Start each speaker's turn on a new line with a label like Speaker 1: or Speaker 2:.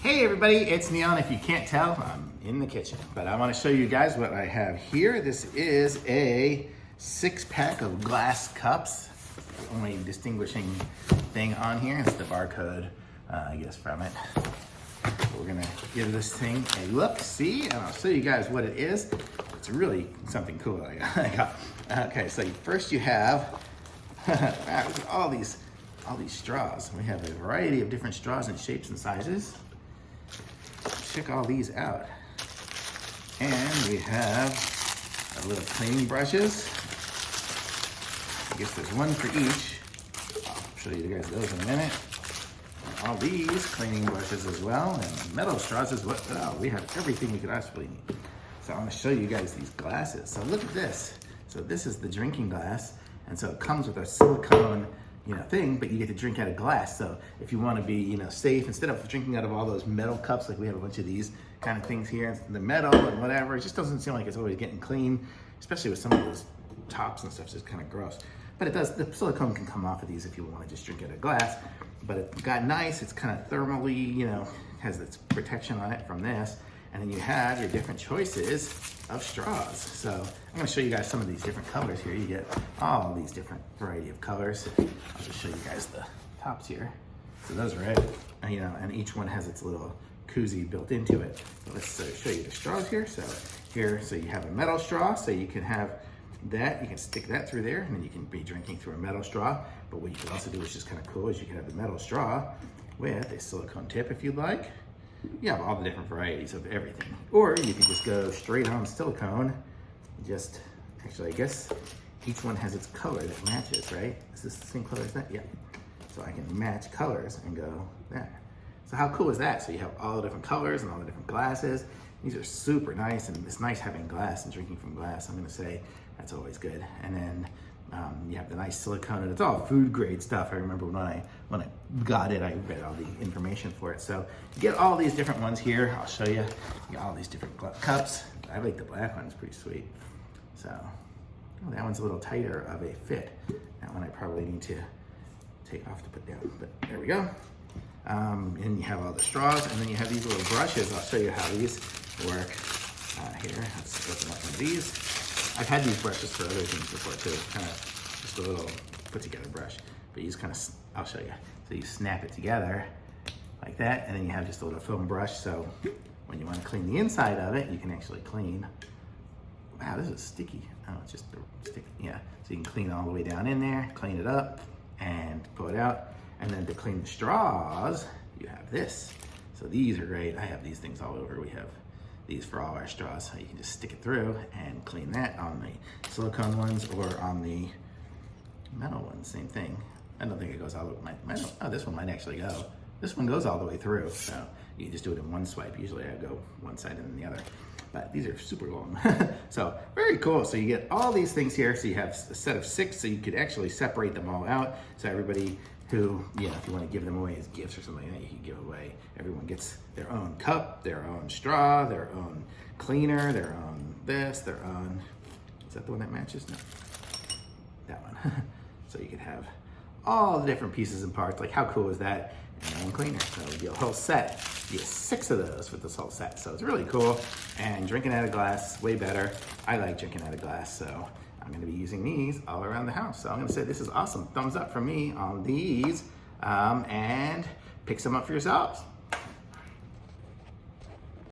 Speaker 1: Hey everybody, it's Neil, and if you can't tell, I'm in the kitchen. But I want to show you guys what I have here. This is a 6-pack of glass cups. The only distinguishing thing on here is the barcode, I guess, from it. We're gonna give this thing a look, see, and I'll show you guys what it is. It's really something cool I got. Okay, so first you have look at all these straws. We have a variety of different straws and shapes and sizes. Check all these out. And we have a little cleaning brushes. I guess there's one for each. I'll show you guys those in a minute. And all these cleaning brushes as well, and metal straws as well. Oh, we have everything we could possibly need. So I'm gonna show you guys these glasses. So look at this. So this is the drinking glass, and so it comes with a silicone thing, but you get to drink out of glass. So if you want to be, safe, instead of drinking out of all those metal cups, like we have a bunch of these kind of things here, the metal and whatever, it just doesn't seem like it's always getting clean, especially with some of those tops and stuff. It's just kind of gross. But it does, the silicone can come off of these if you want to just drink out of glass. But it got nice, it's kind of thermally, has its protection on it from this. And then you have your different choices of straws. So I'm gonna show you guys some of these different colors here. You get all these different variety of colors. I'll just show you guys the tops here. So those are it, and each one has its little koozie built into it. So let's show you the straws here. So you have a metal straw, so you can have that, you can stick that through there, and then you can be drinking through a metal straw. But what you can also do, which is kind of cool, is you can have the metal straw with a silicone tip if you'd like. You have all the different varieties of everything. Or you can just go straight on silicone. Actually, I guess each one has its color that matches, right? Is this the same color as that? Yeah. So I can match colors and go there. So how cool is that? So you have all the different colors and all the different glasses. These are super nice, and it's nice having glass and drinking from glass. I'm gonna say that's always good. And then you have the nice silicone, and it's all food grade stuff. I remember when I got it, I read all the information for it. So you get all these different ones here. I'll show you. You got all these different cups. I like the black one, it's pretty sweet. So that one's a little tighter of a fit. That one I probably need to take off to put down, but there we go. And you have all the straws, and then you have these little brushes. I'll show you how these work. Here, let's open up one of these. I've had these brushes for other things before too, kind of just a little put together brush. But you just kind of, I'll show you. So you snap it together like that, and then you have just a little foam brush. So when you want to clean the inside of it, you can actually clean. Wow, this is sticky. Oh, it's just sticky, yeah. So you can clean all the way down in there, clean it up, and pull it out. And then to clean the straws, you have this. So these are great. I have these things all over. We have these for all our straws, so you can just stick it through and clean that on the silicone ones or on the metal ones, same thing. I don't think it goes all the way, oh, this one might actually go. This one goes all the way through, so you can just do it in one swipe. Usually I go one side and then the other, but these are super long. So very cool. So you get all these things here. So you have a set of 6, so you could actually separate them all out. So everybody who, if you want to give them away as gifts or something like that, you can give away. Everyone gets their own cup, their own straw, their own cleaner, their own this, their own, is that the one that matches? No, that one. So you could have all the different pieces and parts. Like how cool is that? And your own cleaner. So you get a whole set. You get 6 of those with this whole set. So it's really cool. And drinking out of glass is way better. I like drinking out of glass, so I'm gonna be using these all around the house. So I'm gonna say this is awesome. Thumbs up from me on these, and pick some up for yourselves.